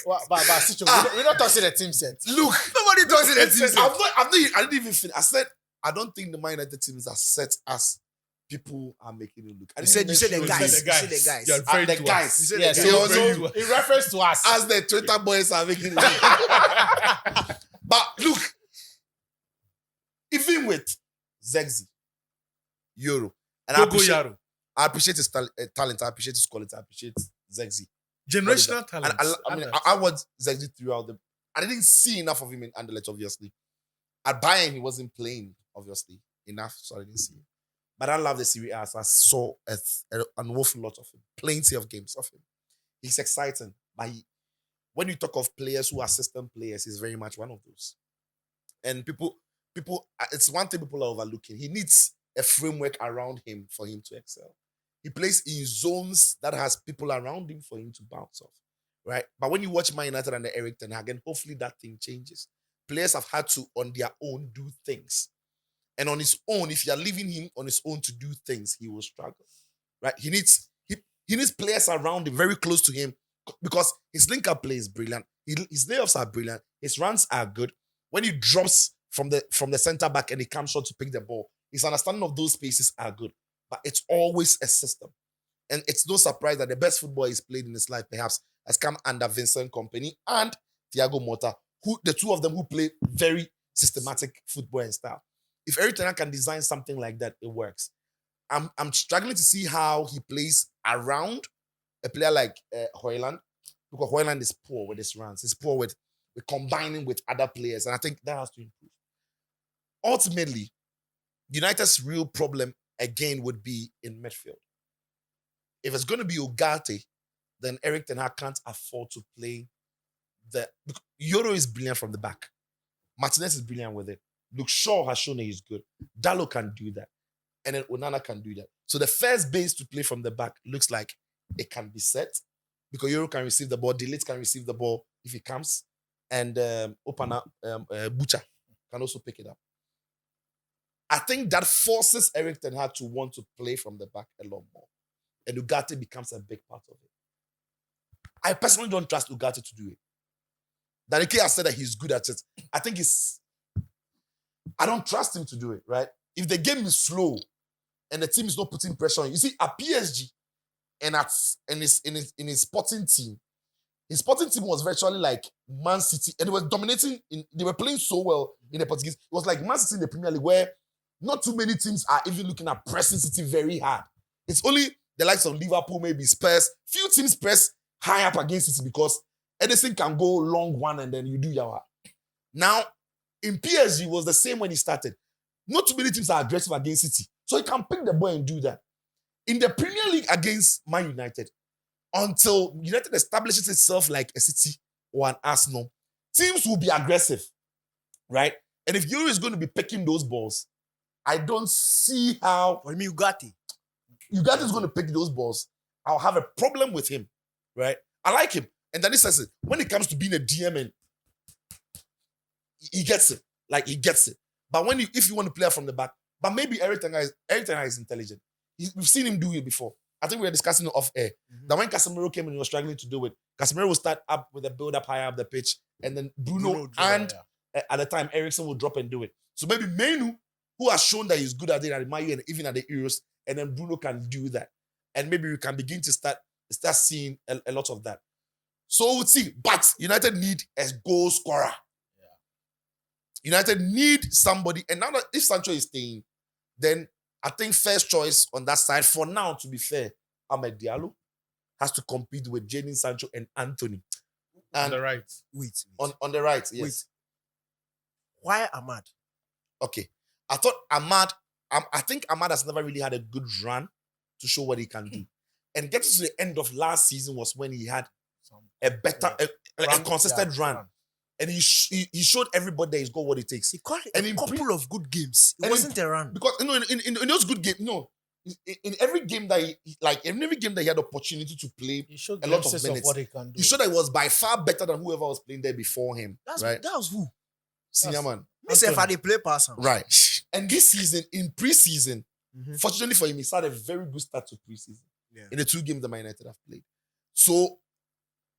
But Sicho, we're not touching the team set. Look, Nobody does it. The team set. I didn't even finish. I said I don't think the Man United team is as set as people are making it look. I You didn't said mention the those guys. names. You said the guys. You're referring the to guys. us. You said Yes, the They guys. also- in reference to us. as the Twitter boys are making it look. But look, even with Zirkzee, Yoro, and Togo Yaro. I appreciate his talent, I appreciate his quality, I appreciate Zirkzee. Generational And talent. I watched Zirkzee throughout the. I didn't see enough of him in Anderlecht, obviously. At Bayern, he wasn't playing, obviously, enough, so I didn't see him. But I love the Serie A, so I saw an awful lot of him, plenty of games of him. He's exciting, but when you talk of players who are system players, he's very much one of those. And people, it's one thing people are overlooking. He needs a framework around him for him to excel. He plays in zones that has people around him for him to bounce off, right? But when you watch Man United and the Erik ten Hag, hopefully that thing changes. Players have had to, on their own, do things. And on his own, if you're leaving him on his own to do things, he will struggle, right? He needs players around him, very close to him, because his link-up play is brilliant. His layoffs are brilliant. His runs are good. When he drops from the center back and he comes short to pick the ball, his understanding of those spaces are good. But it's always a system. And it's no surprise that the best football he's played in his life, perhaps, has come under Vincent Kompany and Thiago Motta, the two of them who play very systematic football and style. If Erik ten Hag can design something like that, it works. I'm struggling to see how he plays around a player like Højlund, because Højlund is poor with his runs. He's poor with combining with other players, and I think that has to improve. Ultimately, United's real problem again would be in midfield. If it's going to be Ugarte, then Erik ten Hag can't afford to play Yoro is brilliant from the back. Martinez is brilliant with it. Luke Shaw has shown that he's good. Dalot can do that. And then Onana can do that. So the first base to play from the back looks like it can be set because Yoro can receive the ball. Delete can receive the ball if he comes. And Bucha can also pick it up. I think that forces Erik ten Hag to want to play from the back a lot more. And Ugarte becomes a big part of it. I personally don't trust Ugarte to do it. Danike has said that he's good at it. I don't trust him to do it, right? If the game is slow and the team is not putting pressure on you, see, at PSG and in his sporting team, his sporting team was virtually like Man City, and they were dominating. They were playing so well in the Portuguese. It was like Man City in the Premier League, where not too many teams are even looking at pressing City very hard. It's only the likes of Liverpool, maybe Spurs, few teams press high up against City because anything can go long one and then you do your. Now, in PSG was the same when he started. Not too many teams are aggressive against City. So he can pick the ball and do that. In the Premier League against Man United, until United establishes itself like a City or an Arsenal, teams will be aggressive, right? And if Yoro is going to be picking those balls, I don't see how... What do you mean Ugarte? Ugarte is going to pick those balls. I'll have a problem with him, right? I like him. And then he says it. When it comes to being a DM, and he gets it. Like, he gets it. But if you want to play from the back, but maybe Eric Ten Hag is intelligent. We've seen him do it before. I think we were discussing it off air. That when Casemiro came in, he was struggling to do it. Casemiro will start up with a build-up higher up the pitch, and then Bruno and at the time, Eriksen will drop and do it. So maybe Menu, who has shown that he's good at it at Mayu and even at the Euros, and then Bruno can do that. And maybe we can begin to start seeing a lot of that. So we'll see. But United need a goal scorer. United need somebody. And now that if Sancho is staying, then I think first choice on that side, for now, to be fair, Ahmed Diallo has to compete with Jadon Sancho and Anthony. And on the right. Wait. On the right, yes. Wait. Why Ahmad? Okay. I think Ahmad has never really had a good run to show what he can do. And getting to the end of last season was when he had a better, a consistent run. And he showed everybody that he's got what it takes. He got a couple of good games. It wasn't a run. Because in those good games, in every game that he had opportunity to play, He showed a lot of minutes. of what he can do. He showed that he was by far better than whoever was playing there before him. That was who? Senior man. Myself, I did play pass him. Right. And this season, in preseason, fortunately for him, he started a very good start to preseason. In the 2 games that Man United have played. So,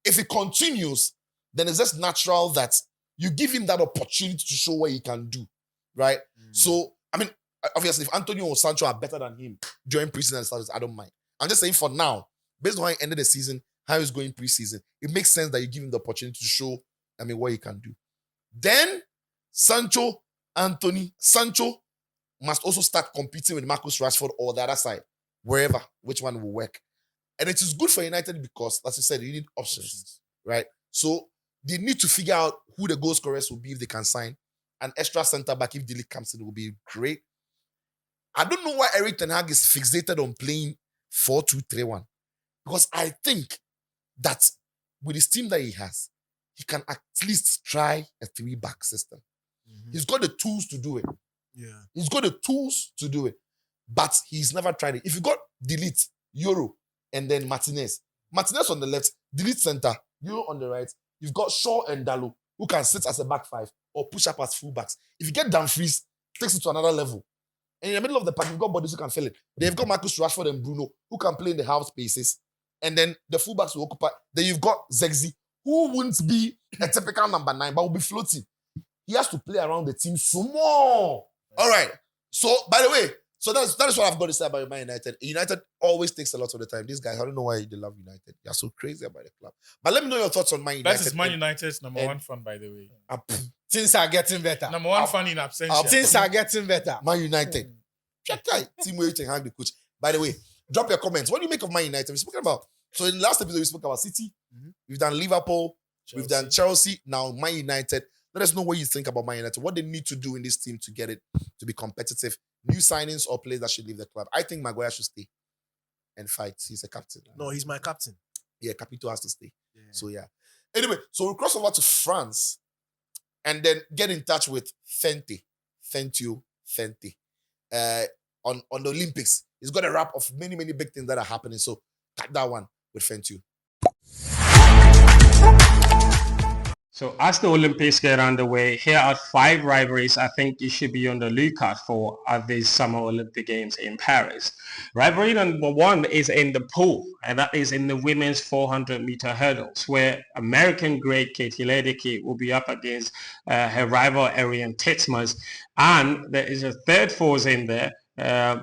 if it continues, then it's just natural that you give him that opportunity to show what he can do, right? So, I mean, obviously, if Antonio or Sancho are better than him during preseason and starts, I don't mind. I'm just saying for now, based on how he ended the season, how he's going preseason, it makes sense that you give him the opportunity to show, what he can do. Then, Sancho must also start competing with Marcus Rashford or the other side, wherever, which one will work. And it is good for United because, as you said, you need options, right? So, they need to figure out who the goal scorers will be if they can sign. An extra centre-back, if Dele comes in, will be great. I don't know why Eric Ten Hag is fixated on playing 4-2-3-1. Because I think that with his team that he has, he can at least try a 3-back system. He's got the tools to do it. He's got the tools to do it. But he's never tried it. If you got Delete, Yoro, and then Martinez on the left, Delete center, Yoro on the right, you've got Shaw and Dalot, who can sit as a back 5 or push up as fullbacks. If you get Dumfries, takes it to another level. And in the middle of the pack, you've got bodies who can fill it. They've got Marcus Rashford and Bruno, who can play in the half spaces. And then the fullbacks will occupy. Then you've got Zirkzee, who wouldn't be a typical number 9, but will be floating. He has to play around the team small. All right. So, by the way, that is what I've got to say about Man United. United always takes a lot of the time. These guys, I don't know why they love United. They are so crazy about the club. But let me know your thoughts on Man United. That is Man United's number 1 fan, by the way. Things are getting better. Number 1 fan in absentia. Things are getting better. Man United. Team where you can hang the coach. By the way, drop your comments. What do you make of Man United? We've spoken about. So in the last episode, we spoke about City. We've done Liverpool. We've done Chelsea. Now Man United. Let us know what you think about Man United. What they need to do in this team to get it to be competitive. New signings or players that should leave the club. I think Maguire should stay and fight. He's a captain. No, he's my captain. Yeah, Capito has to stay. So yeah. Anyway, so we'll cross over to France and then get in touch with Fenty on the Olympics. He's got a wrap of many, many big things that are happening. So cut that one with Fenty. So as the Olympics get underway, here are 5 rivalries I think you should be on the lookout for at these Summer Olympic Games in Paris. Rivalry number 1 is in the pool, and that is in the women's 400-meter hurdles, where American great Katie Ledecky will be up against her rival Ariane Titmus. And there is a third force in there,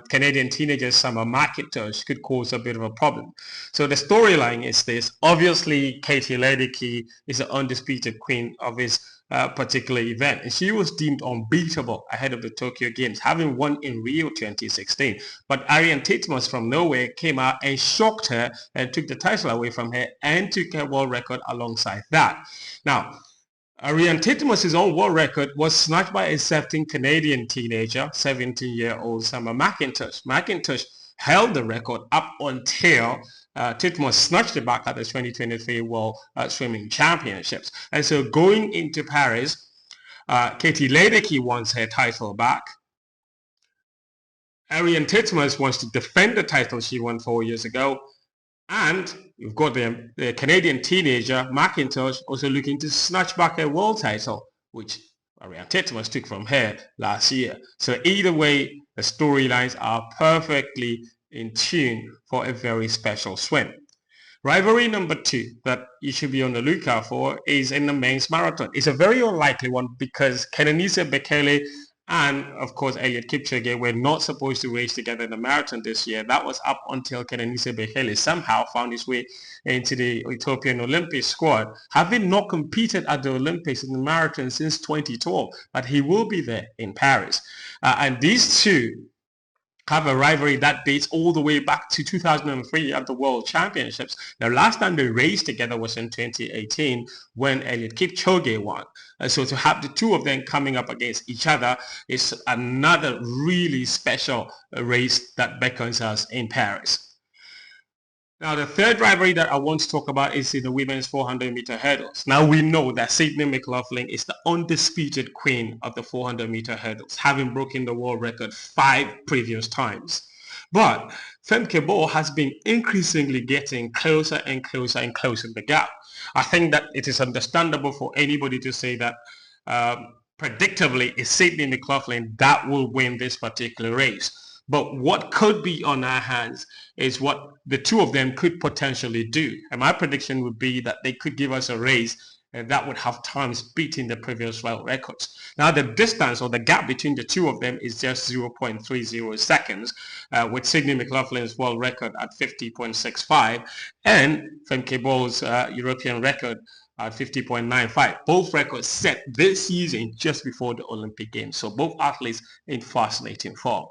Canadian teenager Summer McIntosh could cause a bit of a problem. So the storyline is this. Obviously, Katie Ledecky is the undisputed queen of his particular event, and she was deemed unbeatable ahead of the Tokyo Games, having won in Rio 2016. But Ariane Titmus from nowhere came out and shocked her and took the title away from her and took her world record alongside that. Now, Ariane Titmus' own world record was snatched by a 17 Canadian teenager, 17-year-old Summer McIntosh. McIntosh held the record up until Titmus snatched it back at the 2023 World Swimming Championships. And so going into Paris, Katie Ledecky wants her title back. Ariane Titmus wants to defend the title she won 4 years ago. And you've got the Canadian teenager, McIntosh, also looking to snatch back a world title, which Ariane Titmus took from her last year. So either way, the storylines are perfectly in tune for a very special swim. Rivalry number 2 that you should be on the lookout for is in the men's marathon. It's a very unlikely one because Kenenisa Bekele and, of course, Eliud Kipchoge were not supposed to race together in the marathon this year. That was up until Kenenisa Bekele somehow found his way into the Ethiopian Olympic squad, having not competed at the Olympics in the marathon since 2012. But he will be there in Paris. And these two have a rivalry that dates all the way back to 2003 at the World Championships. The last time they raced together was in 2018 when Eliud Kipchoge won. So to have the two of them coming up against each other is another really special race that beckons us in Paris. Now, the third rivalry that I want to talk about is in the women's 400-meter hurdles. Now, we know that Sydney McLaughlin is the undisputed queen of the 400-meter hurdles, having broken the world record 5 previous times. But Femke Bol has been increasingly getting closer and closer and closer to the gap. I think that it is understandable for anybody to say that predictably it's Sydney McLaughlin that will win this particular race. But what could be on our hands is what the two of them could potentially do. And my prediction would be that they could give us a race that would have times beating the previous world records. Now, the distance or the gap between the two of them is just 0.30 seconds, with Sydney McLaughlin's world record at 50.65 and Femke Bol's European record at 50.95. Both records set this season just before the Olympic Games. So both athletes in fascinating form.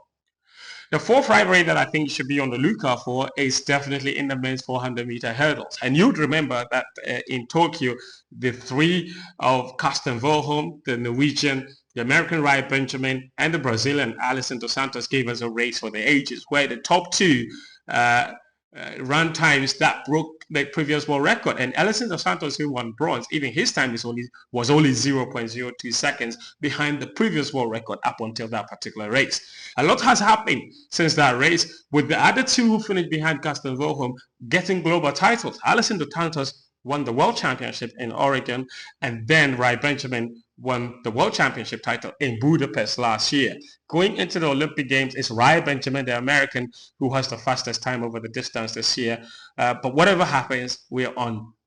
The fourth rivalry that I think you should be on the lookout for is definitely in the men's 400-meter hurdles. And you'd remember that in Tokyo, the three of Karsten Warholm, the Norwegian, the American Rai Benjamin, and the Brazilian Alison dos Santos gave us a race for the ages, where the top two run times that broke the previous world record. And Alison dos Santos, who won bronze, even his time was only 0.02 seconds behind the previous world record up until that particular race. A lot has happened since that race, with the other two who finished behind Karsten Warholm getting global titles. Alison dos Santos won the World Championship in Oregon, and then Rai Benjamin won the World Championship title in Budapest last year. Going into the Olympic Games is Rai Benjamin, the American, who has the fastest time over the distance this year. But whatever happens, we're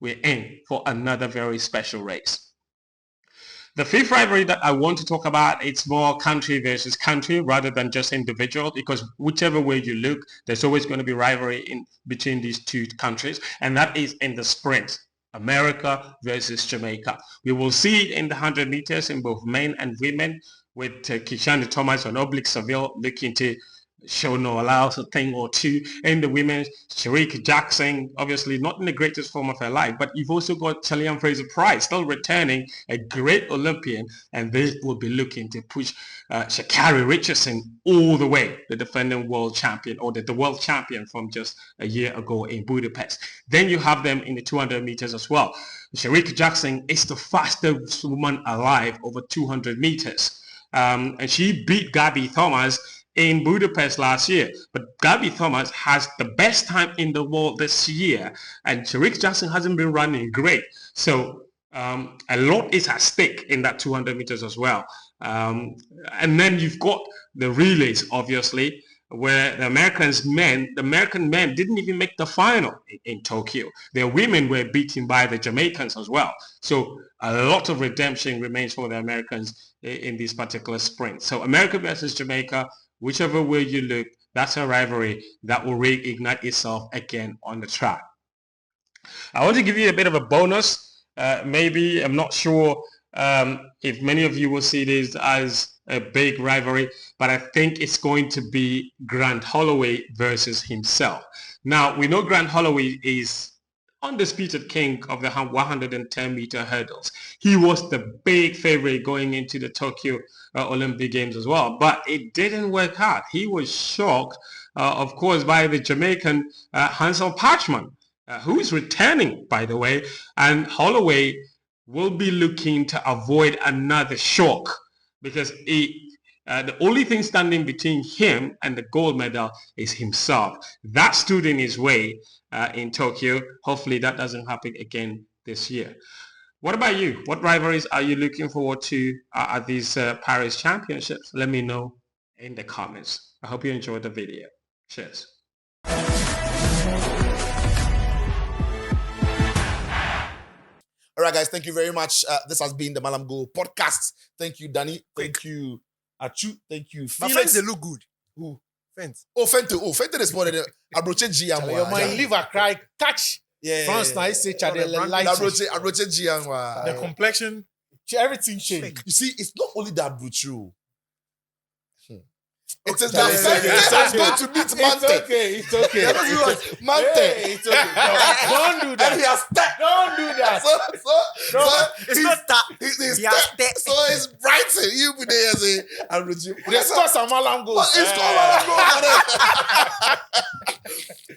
in for another very special race. The fifth rivalry that I want to talk about, it's more country versus country rather than just individual, because whichever way you look, there's always going to be rivalry in between these two countries, and that is in the sprint. America versus Jamaica. We will see it in the 100 meters in both men and women, with Kishani Thomas and Oblique Seville looking to show no allows a thing or two. In the women, Zirkzee Jackson, obviously not in the greatest form of her life, but you've also got Chilean Fraser-Price still returning, a great Olympian, and they will be looking to push Sha'Carri Richardson all the way, the defending world champion, or the world champion from just a year ago in Budapest. Then you have them in the 200 meters as well. Zirkzee Jackson is the fastest woman alive over 200 meters. And she beat Gabby Thomas in Budapest last year. But Gabby Thomas has the best time in the world this year, and Zirkzee Jackson hasn't been running great. So a lot is at stake in that 200 meters as well. And then you've got the relays, obviously, where the American men didn't even make the final in Tokyo. Their women were beaten by the Jamaicans as well. So a lot of redemption remains for the Americans in this particular sprint. So America versus Jamaica whichever way you look, that's a rivalry that will reignite itself again on the track. I want to give you a bit of a bonus. Maybe, I'm not sure if many of you will see this as a big rivalry, but I think it's going to be Grant Holloway versus himself. Now, we know Grant Holloway is undisputed king of the 110-meter hurdles. He was the big favorite going into the Tokyo Olympic Games as well, but it didn't work out. He was shocked, of course, by the Jamaican Hansel Parchman, who is returning, by the way, and Holloway will be looking to avoid another shock because the only thing standing between him and the gold medal is himself. That stood in his way in Tokyo. Hopefully that doesn't happen again this year. What about you? What rivalries are you looking forward to at these Paris Championships? Let me know in the comments. I hope you enjoyed the video. Cheers. All right, guys, thank you very much. This has been the Mallam Go podcast. Thank you, Danny. Thank you, Achu. Thank you, My Felix. friends, they look good. Who? Friends. Oh, Fente. Oh, Fente is spotted. Abroche Gianwa. Your mind liver cry catch. Yeah. France now say Chadele light. Abroche Gianwa. The complexion, Everything changed. You see, it's not only that Bruchu. It is Okay. that Fente is going to meet It's Mante. okay. It's okay. Mante. Hey, it's okay. Don't do And that. he has Don't do that. It's not that. He's He has step. so it's Brighton. You be there say Abroche. Let's go some Mallam goes. But it's called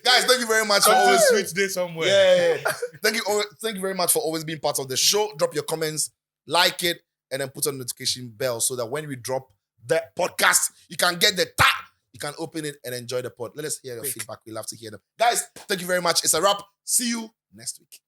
Guys, thank you very much for always switch day somewhere. Yeah. Thank you very much for always being part of the show. Drop your comments, like it, and then put on the notification bell so that when we drop the podcast, you can get the tap. You can open it and enjoy the pod. Let us hear your feedback. We love to hear them. Guys, thank you very much. It's a wrap. See you next week.